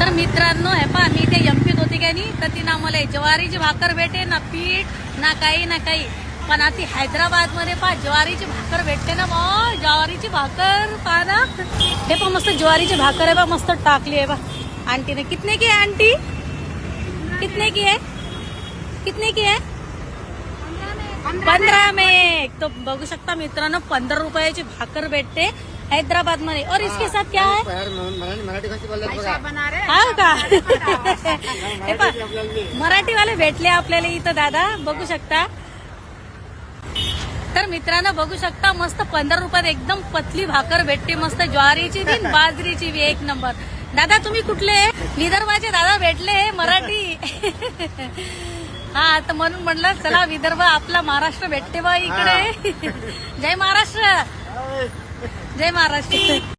तर मित्रांनो हे पहा मी ते एमपीत होती का नाही तर तिनं मला ज्वारीची भाकर भेटे ना पीठ ना काही पण आता हैदराबाद मध्ये पहा ज्वारीची भाकर भेटते ना मग ज्वारीची भाकर पहा ना हे पण मस्त ज्वारीची भाकर आहे बा मस्त टाकली आहे बा आंटीने कितने की है आंटी कितने की है 15 में तो बघू शकता मित्रांनो 15 रुपयाची भाकर भेटते हैदराबाद मध्ये और इसके साथ क्या है मराठी भाषा बोलतात बघा. हा का हे पहा मराठीवाले भेटले आपल्याला इथं दादा बघू शकता. तर मित्रांनो बघू शकता मस्त 15 रुपयात एकदम पतली भाकर भेटते मस्त ज्वारीची बी बाजरीची बी एक नंबर. दादा तुम्ही कुठले विदर्भाचे दादा भेटले मराठी हा तर म्हणून म्हणलं चला विदर्भ आपला महाराष्ट्र भेटते बा इकडे. जय महाराष्ट्र जय महाराष्ट्र.